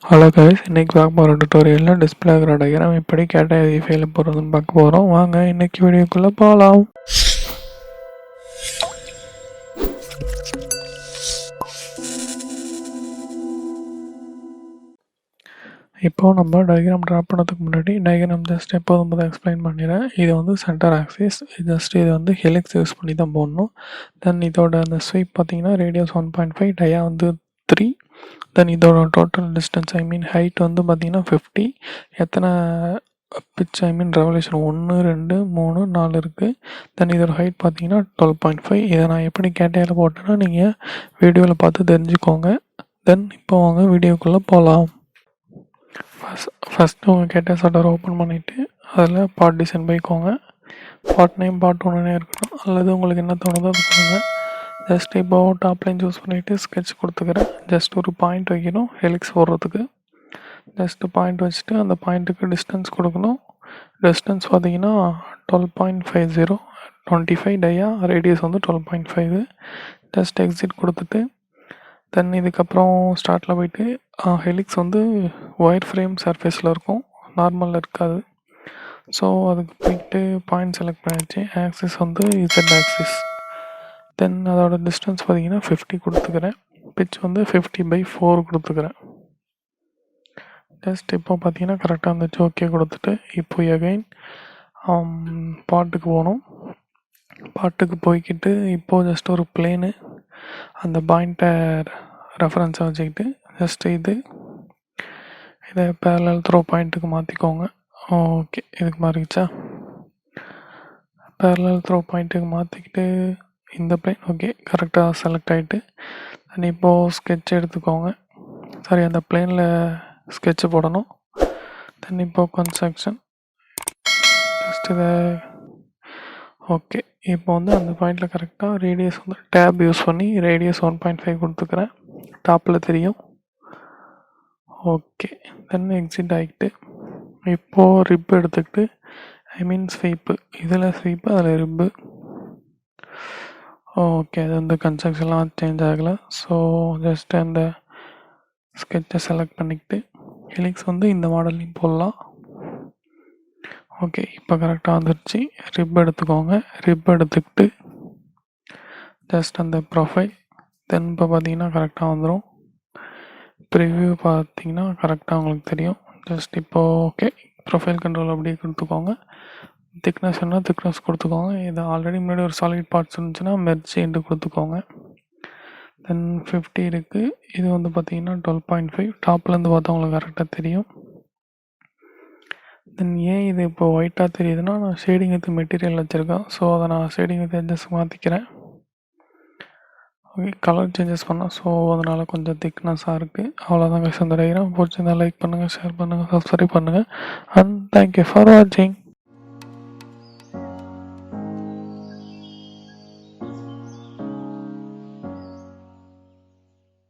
Hello guys, இன்னைக்கு பார்க்க போகிற டுட்டோரியலில் டிஸ்பிளே ஆகிற டயக்ராம் எப்படி கேட்டா ஃபைலில் போடுறதுன்னு பார்க்க போகிறோம். வாங்க இன்னைக்கு வீடியோக்குள்ளே போகலாம். இப்போது நம்ம டயக்ராம் ட்ரா பண்ணதுக்கு முன்னாடி டயக்ராம் ஜஸ்ட் எப்போதும் போது எக்ஸ்பிளைன் பண்ணிடுறேன். இது வந்து சென்டர் ஆக்சிஸ், ஜஸ்ட் இது வந்து ஹெலிக்ஸ் யூஸ் பண்ணி தான் போடணும். தென் இதோட அந்த ஸ்வீப் பார்த்தீங்கன்னா ரேடியஸ் 1.5, டயா வந்து 3. தென் இதோட டோட்டல் டிஸ்டன்ஸ் ஹைட் வந்து பார்த்தீங்கன்னா 50. எத்தனை பிச் ரெவல்யூஷன் 1 2 3 4 இருக்குது. தென் இதோட ஹைட் பார்த்தீங்கன்னா 12.5. இதை நான் எப்படி கேட்டையில் போட்டேன்னா நீங்கள் வீடியோவில் பார்த்து தெரிஞ்சுக்கோங்க. தென் இப்போ வாங்க வீடியோக்குள்ளே போகலாம். ஃபஸ்ட்டு உங்கள் கேட்டா சார்ட்டர் ஓப்பன் பண்ணிவிட்டு அதில் பார்ட் டிசைன் போய்க்கோங்க. பார்ட் நேம் பார்ட் 1 இருக்கணும், அல்லது உங்களுக்கு என்ன தோணுதோ அது கொடுங்க. ஜஸ்ட் இப்போ டாப் லைன் சூஸ் பண்ணிவிட்டு ஸ்கெட்ச் கொடுத்துக்கிறேன். ஜஸ்ட் ஒரு பாயிண்ட் வைக்கணும் ஹெலிக்ஸ் போடுறதுக்கு. ஜஸ்ட்டு பாயிண்ட் வச்சுட்டு அந்த பாயிண்ட்டுக்கு டிஸ்டன்ஸ் கொடுக்கணும். டிஸ்டன்ஸ் பார்த்தீங்கன்னா 12.50, 25 டயா, ரேடியஸ் வந்து 12.5. ஜஸ்ட் எக்ஸிட் கொடுத்துட்டு தென் இதுக்கப்புறம் ஸ்டார்ட்டில் போயிட்டு ஹெலிக்ஸ் வந்து ஒயர் ஃப்ரேம் சர்ஃபேஸில் இருக்கும், நார்மலில் இருக்காது. ஸோ அதுக்கு போயிட்டு பாயிண்ட் செலக்ட் பண்ணியாச்சு. ஆக்சிஸ் வந்து இசட் ஆக்சிஸ். தென் அதோட டிஸ்டன்ஸ் பார்த்தீங்கன்னா 50 கொடுத்துக்கிறேன். பிச் வந்து 50/4 கொடுத்துக்கிறேன். ஜஸ்ட் இப்போ பார்த்தீங்கன்னா கரெக்டாக இருந்துச்சு, ஓகே கொடுத்துட்டு இப்போ அகைன் பாட்டுக்கு போகணும். பாட்டுக்கு போய்கிட்டு இப்போது ஜஸ்ட் ஒரு பிளேனு அந்த பாயிண்ட்டை ரெஃபரன்ஸாக வச்சுக்கிட்டு ஜஸ்ட் இதை பேரலல் த்ரோ பாயிண்ட்டுக்கு மாற்றிக்கோங்க. ஓகே, இதுக்கு மாறிடுச்சா? பேரலல் த்ரோ பாயிண்ட்டுக்கு மாற்றிக்கிட்டு இந்த பிளேன் ஓகே கரெக்டாக செலக்ட் ஆகிட்டு தென் இப்போது ஸ்கெட்ச் எடுத்துக்கோங்க. சாரி, அந்த பிளேனில் ஸ்கெட்சு போடணும். தென் இப்போது கன்ஸ்ட்ரக்ஷன் ஜஸ்ட் இதை ஓகே. இப்போ வந்து அந்த பாயிண்டில் கரெக்டாக ரேடியஸ் வந்து டேப் யூஸ் பண்ணி ரேடியஸ் 1.5 கொடுத்துக்கிறேன், டாப்பில் தெரியும். ஓகே, தென் எக்ஸிட் ஆகிட்டு இப்போது ரிப்பு எடுத்துக்கிட்டு ஸ்வீப்பு, இதில் ஸ்வீப்பு அதில் ரிப்பு. ஓகே, அது வந்து கன்ஸ்ட்ரக்ஷன்லாம் சேஞ்ச் ஆகலை. ஸோ ஜஸ்ட் அந்த ஸ்கெட்சை செலக்ட் பண்ணிக்கிட்டு ஹெலிக்ஸ் வந்து இந்த மாடல்லையும் போடலாம். ஓகே, இப்போ கரெக்டாக வந்துடுச்சு. ரிப் எடுத்துக்கோங்க. ரிப் எடுத்துக்கிட்டு ஜஸ்ட் அந்த ப்ரொஃபைல், தென் இப்போ பார்த்தீங்கன்னா கரெக்டாக வந்துடும். ப்ரிவ்யூ பார்த்தீங்கன்னா கரெக்டாக உங்களுக்கு தெரியும். ஜஸ்ட் இப்போது ஓகே, ப்ரொஃபைல் கண்ட்ரோல் அப்படியே கொடுத்துக்கோங்க. திக்னஸ் என்ன திக்னஸ் கொடுத்துக்கோங்க. இது ஆல்ரெடி முன்னாடி ஒரு சாலிட் பார்ட்ஸ் இருந்துச்சுன்னா மெர்ஜ் எண்டு கொடுத்துக்கோங்க. தென் 50 இருக்குது. இது வந்து பார்த்தீங்கன்னா 12.5. டாப்லேருந்து பார்த்தா உங்களுக்கு கரெக்டாக தெரியும். தென் ஏன் இது இப்போ ஒயிட்டாக தெரியுதுன்னா நான் ஷேடிங் வித் மெட்டீரியல் வச்சுருக்கேன். ஸோ அதை நான் ஷேடிங் வித் எட்ஜஸ் மாற்றிக்கிறேன். ஓகே, கலர் சேஞ்சஸ் பண்ணேன். ஸோ அதனால் கொஞ்சம் திக்னஸாக இருக்குது. அவ்வளோதான் கைஸ், அந்த டயக்ராம் பிடிச்சிருந்தா லைக் பண்ணுங்கள், ஷேர் பண்ணுங்கள், சப்ஸ்கிரைப் பண்ணுங்கள். அண்ட் தேங்க்யூ ஃபார் வாட்சிங்.